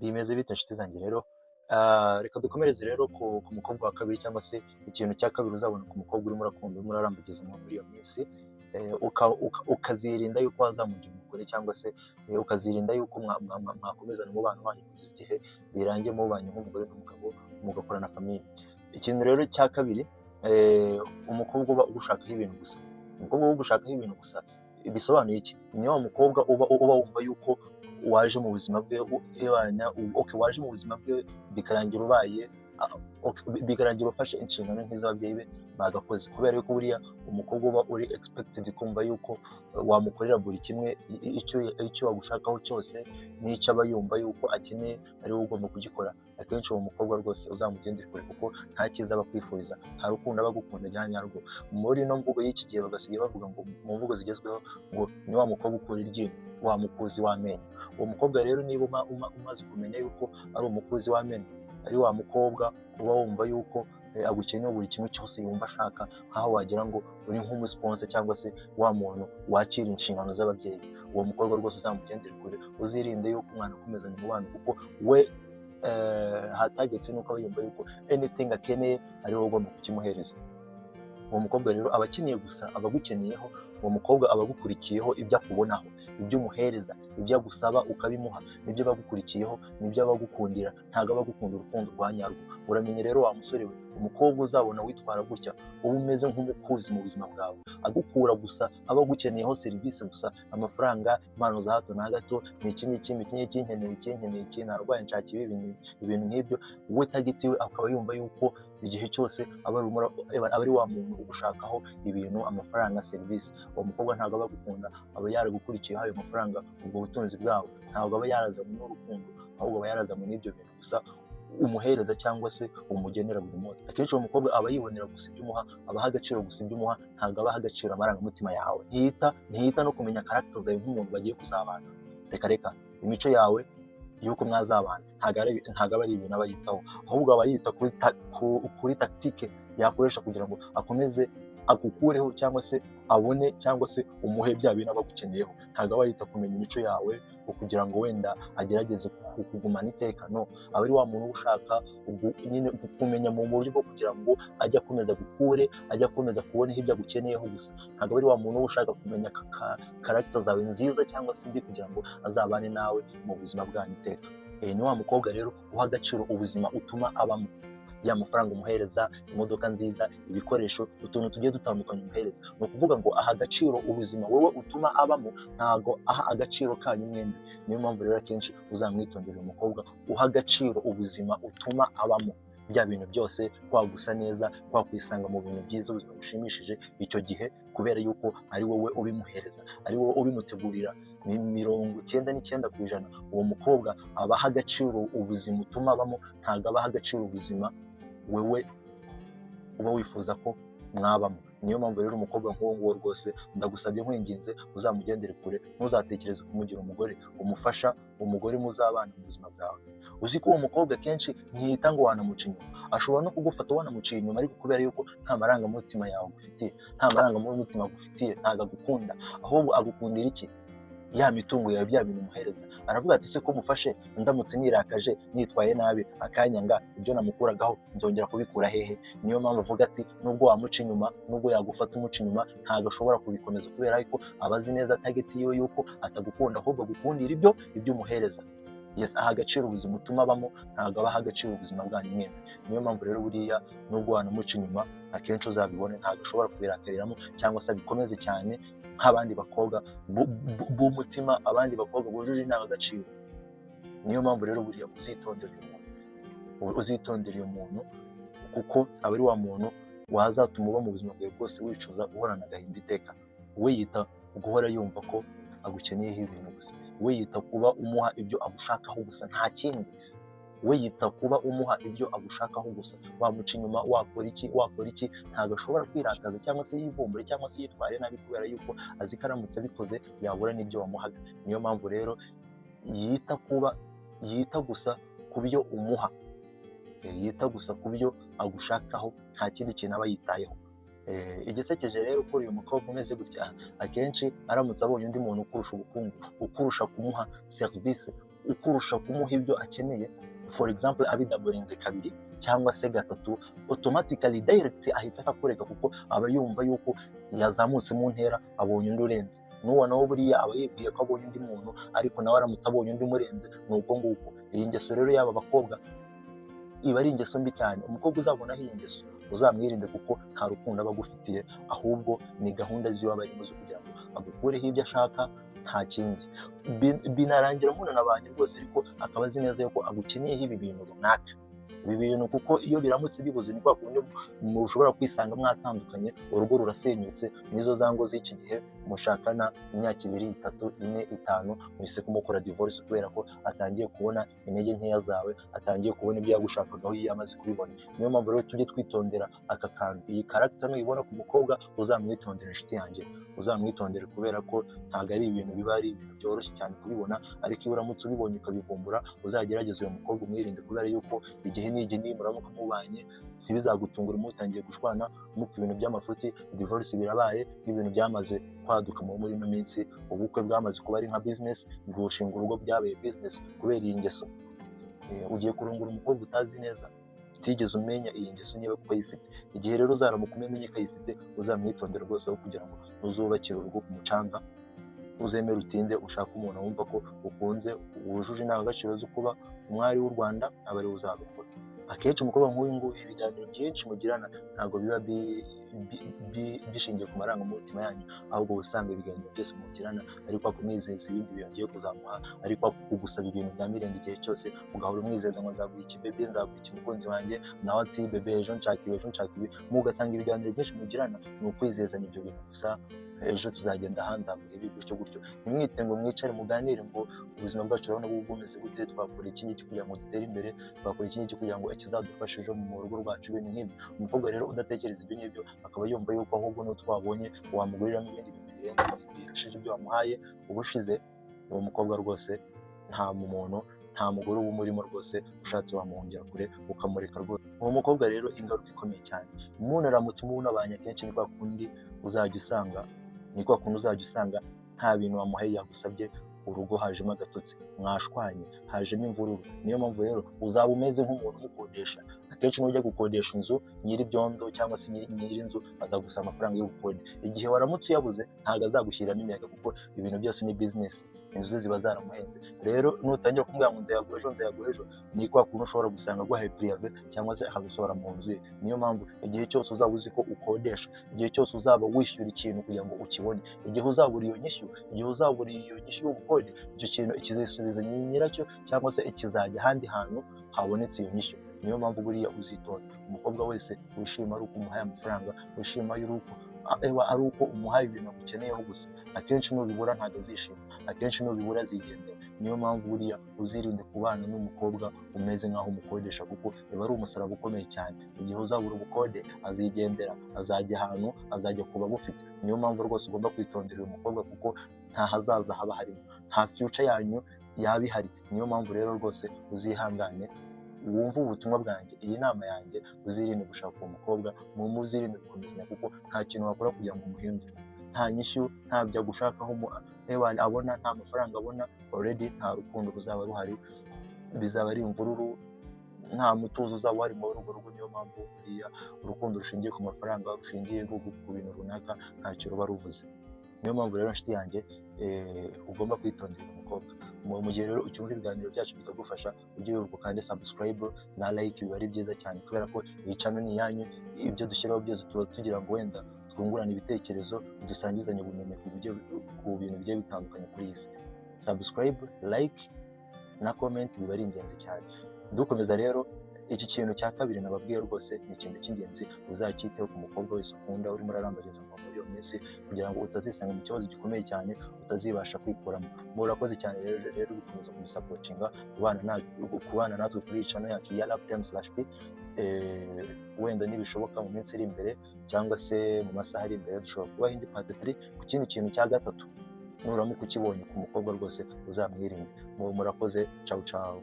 Bimeze bite nshuti zanjye rero, reka dukomereze rero ku mukobwa wa kabiri cyangwa se ikintu cya kabiri uzabona ku mukobwa urimo urakunda, urimo urarambagiza muri iyo minsi, ukazirinda yuko wazamugira umugore cyangwa se ukazirinda yuko mwakomezana umubano wanyu kugeza igihe birangiye mubanye nk'umugore n'umugabo mugakorana famiye. Ikintu rero cya kabiri, umukobwa uba ugushakaho ibintu gusa. Umukobwa uba ugushakaho ibintu gusa bisobanuye iki? Ni wa mukobwa uba wumva yuko waje mu buzima bwe waje mu buzima bwe bikarangira ubaye bikarangira ufashe inshingano nk'iz'ababyeyi be bagakoze, kubera yuko buriya umukobwa uba uri expected kumva yuko wamukorera buri kimwe, icyo wagushakaho cyose n'icyo aba yumva yuko akeneye ari wowe ugomba kugikora. Akenshi uwo mukobwa rwose uzamugendere kure kuko nta cyiza aba akwifuriza, nta rukundo aba agukunda rya nyarwo. Muri ino mvugo y'iki gihe bagasigaye bavuga ngo mu mvugo zigezweho ngo ni wa mukobwa ukura iryinyo, wa mukuzi w'amenyo. Uwo mukobwa rero niba umaze kumenya yuko ari umukuzi w'amenyo, ari wa mukobwa uba wumva yuko agukeneye buri kimwe cyose yumva ashaka, nk'aho wagira ngo uri nk'umusiponse cyangwa se wa muntu wakira inshingano z'ababyeyi, uwo mukobwa rwose uzamugendere kure, uzirinde yuko umwana akomezanya umubano kuko we hatagetse nuko aba yumva yuko anything akeneye ari wowe ugomba kukimuhereza. Uwo mukobwa rero aba akeneye gusa, aba agukeneyeho, uwo mukobwa aba agukurikiyeho ibyo akubonaho, ibyo umuhereza, ibyo agusaba ukabimuha, nibyo aba agukurikiyeho, nibyo aba agukundira, ntabwo aba agukunda urukundo rwa nyarwo. Uramenye rero wa musore we, umukobwa uzabona witwara gutya uba umeze nk'umukuzi mu buzima bwawe, agukura gusa, aba agukeneyeho serivisi gusa, amafaranga, impano za hato na gato, ni iki ngiki nkeneye iki, narwaye nshaka ibintu nk'ibyo. We tageti we akaba yumva yuko igihe cyose aba ari wa muntu ugushakaho ibintu, amafaranga, serivisi. Uwo mukobwa ntabwo aba agukunda, aba yaragukurikiyeho ayo mafaranga, ubwo butunzi bwawe, ntabwo aba yarazanywe n'urukundo, ahubwo aba yarazanywe n'ibyo bintu gusa umuhereza cyangwa se umugenera buri munsi. Akenshi uwo mukobwa aba yibonera gusa ibyo umuha, abaha agaciro gusa ibyo umuha, ntabwo abaha agaciro amarangamutima yawe. Ntiyita no kumenya karagita zawe nk'umuntu bagiye kuzabana. Reka imico yawe yuko mwazabana ntabwo aba ari ibintu aba yitaho, ahubwo aba yita kuri tactique yakoresha kugira ngo akomeze agukureho cyangwa se abone cyangwa se umuhe bya bintu aba agukeneyeho. Ntabwo aba yita kumenya imico yawe kugira ngo wenda agerageze kugumana iteka, no, aba ari wa muntu ushaka nyine kumenya mu buryo bwo kugira ngo ajye akomeza gukure, ajye akomeza kubonaho ibyo agukeneyeho gusa. Ntabwo ari wa muntu ushaka kumenya karagita zawe nziza cyangwa se mbi kugira ngo azabane nawe mu buzima bwanyu iteka. Ni wa mukobwa rero uha agaciro ubuzima utuma abamo, ya mafaranga umuhereza, imodoka nziza, ibikoresho, utuntu tugiye dutandukanye umuhereza. Ni ukuvuga ngo aha agaciro ubuzima wowe utuma abamo, ntabwo aha agaciro kanyu mwembi. Niyo mpamvu rero akenshi uzamwitondera umukobwa uha agaciro ubuzima utuma abamo, bya bintu byose, kwagusa neza, kwakwisanga mu bintu byiza, ubuzima bushimishije icyo gihe, kubera yuko ari wowe ubimuhereza, ari wowe ubimutegurira 99%. Uwo mukobwa abaha agaciro ubuzima utuma abamo, ntabwo abaha agaciro ubuzima wewe uba wifuza ko mwabamo. Niyo mpamvu rero umukobwa nk'uwo nguwo rwose ndagusabye nkwinginze uzamugendere kure, ntuzatekereze kumugira umugore, umufasha umugore muzabana mu buzima bwawe. Uzi ko uwo mukobwa kenshi ntiyita ngo wanamuca inyuma, ashobora no kugufata wanamuciye inyuma, ariko kubera yuko nta marangamutima yawe agufitiye, nta marangamutima agufitiye, ntabwo agukunda, ahubwo agukundira iki? Ya mitungo yawe, bya bintu umuhereza. Aravuga ati se ko mufashe, ndamutse nirakaje nitwaye nabi akanyanga, ibyo namukuragaho nzongera kubikura hehe? Niyo mpamvu avuga ati nubwo wamuca inyuma, nubwo yagufata umuca inyuma, ntabwo ashobora kubikomeza, kubera yuko abazi neza tageti yiwe yuko atagukunda, ahubwo agukundira ibyo umuhereza. Yes, aha agaciro ubuzima utuma abamo, ntabwo abaha agaciro ubuzima bwanyu mwembi. Niyo mpamvu rero buriya nubwo wanamuca inyuma, akenshi uzabibone ntabwo ashobora kubirakariramo cyangwa se abikomeze cyane nk'abandi bakobwa b'umutima, abandi bakobwa bujuje indangagaciro. Niyo mpamvu rero buriya uzitondera uyu muntu kuko aba ari wa muntu wazatuma uba mu buzima bwawe bwose wicuza, uhorana agahinda iteka. We yita guhora yumva ko agukeneyeho ibintu gusa, we yita kuba umuha ibyo agushakaho gusa, nta kindi. We yita kuba umuha ibyo agushakaho gusa. Wamuca inyuma, wakora iki, ntabwo ashobora kwirakaza cyangwa se yivumbure cyangwa se yitware nabi, kubera yuko azi ko aramutse abikoze yabura n'ibyo wamuhaga. Niyo mpamvu rero yita gusa ku byo umuha, yita gusa ku byo agushakaho, nta kindi kintu aba yitayeho. Igisekeje rero kuri uyu mukobwa umeze gutya, akenshi aramutse abonye undi muntu ukurusha ubukungu, ukurusha kumuha serivisi, ukurusha kumuha ibyo akeneye, for example abidaburinze kabiri cyangwa se gatatu, automatically direct ahita akakureka kuko aba yumva yuko yazamutse mu ntera, abonye undi urenze. N'uwo nawe buriya aba yibwiye ko abonye undi muntu, ariko nawe aramutse abonye undi umurenze ni ubwo ngubwo. Iyi ngeso rero y'aba bakobwa iba ari ingeso mbi cyane. Umukobwa uzabonaho iyi ngeso uzamwirinde kuko nta rukundo aba agufitiye, ahubwo ni gahunda ziwe aba arimo zo kugira ngo agukureho ibyo ashaka, nta kindi. Binarangira munanabanye rwose ariko akaba azi neza yuko agukeneyeho ibi bintu runaka. Ibi bintu kuko iyo biramutse bibuze ni kwa kundi mushobora kwisanga mwatandukanye, urugo rurasenyutse. Nizo za ngo z'iki gihe mushakana imyaka 2, 3, 4, 5 muhise kumukora divorce kubera ko atangiye kubona intege nkeya zawe, atangiye kubona ibyo yagushakagaho iyo yamaze kubibona. Niyo mpamvu rero tujye twitondera aka kantu. Iyi character nuyibona ku mukobwa uzamwitondera inshuti yanjye, uzamwitondere kubera ko ntabwo ari ibintu biba ari ibintu byoroshye cyane kubibona, ariko iyo uramutse ubibonye ukabivumbura uzagerageza uyu mukobwa umwirinde, kubera yuko igihe n'igi nimuramuka mubanye ntibizagutungura mutangiye gushwana mupfa ibintu by'amafuti, divorce birabaye n'ibintu byamaze kwaduka muri ino minsi. Ubukwe bwamaze kuba ari nka business, gushinga urugo byabaye business kubera iyi ngeso. Ugiye kurungura umukobwa utazi neza, utigeze umenya iyi ngeso niba kuko ayifite. Igihe rero uzaramuka umenye ko ayifite, uzamwitondera rwose aho kugira ngo ntuzubakire urugo ku mucanga, uzemere utinde ushaka umuntu wumva ko ukunze, wujuje indangagaciro zo kuba umwari w'u Rwanda, aba ariwe uzabikora. Akenshi umukobwa nk'uyu nguyu ibiganiro byinshi mugirana ntabwo biba bishingiye ku marangamutima yanyu, ahubwo usanga ibiganiro byose mugirana ariko kumwizeza ibindi bintu ugiye kuzamuha, ariko kugusaba ibintu bya mirenge igihe cyose, ugahora umwizeza ngo nzaguha iki bebe, nzaguha iki mukunzi wanjye, nawe ati bebe ejo nshaka ibi, ejo nshaka ibi. Mugasanga ibiganiro byinshi mugirana ni ukwizezanya ibyo bintu gusa, ejo tuzagenda hanze ibi gutyo gutyo. Ntimwite ngo mwicare muganire ngo ubuzima bwacu urabona ubu bumeze gute, twakora iki ngiki kugira ngo dutere imbere, twakora iki ngiki kugira ngo ikizadufasha ejo mu rugo rwacu, ibintu nk'ibyo. Umukobwa rero udatekereza ibyo ngibyo akaba yumva yuko ahubwo n'utwo wabonye wamuguriramo ibindi bintu birenze birushije ibyo wamuhaye ubushize, uwo mukobwa rwose nta muntu, nta mugore uba umurimo rwose, ushatse wamuhungira kure ukamureka rwose. Uwo mukobwa rero ingaruka ikomeye cyane, umuntu aramutse umubonabanye akenshi ni kwa kundi uzajya usanga nta bintu wamuhaye yagusabye, urugo hajemo agatotsi, mwashwanye, hajemo imvururu. Niyo mpamvu rero uzaba umeze nk'umuntu umukodesha. Akenshi n'ujya gukodesha inzu, nyiri ibyondo cyangwa se nyiri inzu azagusaba amafaranga y'ubukode. Igihe waramutse uyabuze ntabwo azagushyiriramo imiyaga kuko ibintu byose ni business, inzu ze ziba zaramuhenze. Rero nutangira kumubwira ngo nzayaguha ejo, ni kwa kuntu ushobora gusanga aguhaye prive cyangwa se akagusohora mu nzu ye. Niyo mpamvu igihe cyose uzaba uzi ko ukodesha, igihe cyose uzaba wishyura ikintu kugira ngo ukibone, igihe uzabura iyo nyishyu y'ubukode, icyo kintu ikizisubiza nyiracyo cyangwa se ikizajya ahandi hantu habonetse iyo nyishyu. Niyo mpamvu buriya uzitonda. Umukobwa wese wishima ari uko umuhaye amafaranga, wishima ari uko umuhaye ibintu agukeneyeho gusa, akenshi nubibura ntabwo azishima, akenshi nubibura azigendera. Niyo mpamvu buriya uzirinde kubana n'umukobwa umeze nk'aho umukodesha, kuko biba ari umusaraba ukomeye cyane. Igihe uzabura ubukode azigendera, azajya ahantu, azajya kuba agufite. Niyo mpamvu rwose ugomba kwitondera uyu mukobwa kuko nta hazaza haba harimo, nta future yanyu yaba ihari. Niyo mpamvu rero rwose uzihangane, wumva ubutumwa bwanjye, iyi nama yanjye, uzirinde gushaka uwo mukobwa, muzirinde gukomezanya kuko nta kintu wakora kugira ngo umuhindure. Nta nyishyu, nta byo agushakaho abona, nta mafaranga abona, already nta rukundo ruzaba ruhari, bizaba ari imvururu, nta mutuzo uzaba wari muri urwo rugo. Niyo mpamvu buriya urukundo rushingiye ku mafaranga, rushingiye ku bintu runaka, ntacyo ruba ruvuze. Niyo mpamvu rero nshuti yanjye ugomba kwitondera umukobwa. Mu gihe rero ucyumva ibiganiro byacu bikagufasha, ujye wibuka kandi subscribe na like, biba ari byiza cyane kubera ko iyi channel ni iyanyu. Ibyo dushyiraho byose tuba tugira ngo wenda twungurane ibitekerezo, dusangizanye ubumenyi ku bintu bigiye bitandukanye kuri iyi si. Subscribe, like na comment biba ari ingenzi cyane. Dukomeza rero, iki kintu cya kabiri nababwiye rwose ni ikintu cy'ingenzi, uzacyiteho ku mukobwa wese ukunda urimo urarambageza muri iyo minsi, kugira ngo utazisanga mu kibazo gikomeye cyane utazibasha kwikuramo. Murakoze cyane rero gukomeza kudusapotinga, kubana natwe kuri iyi channel yacu ya LoveTime/P. Wenda nibishoboka mu minsi iri imbere cyangwa se mu masaha ari imbere, dushobora kubaha indi part 3 ku kindi kintu cya gatatu. Nuramuka ukibonye ku mukobwa rwose uzamwirinde. Murakoze, ciao ciao.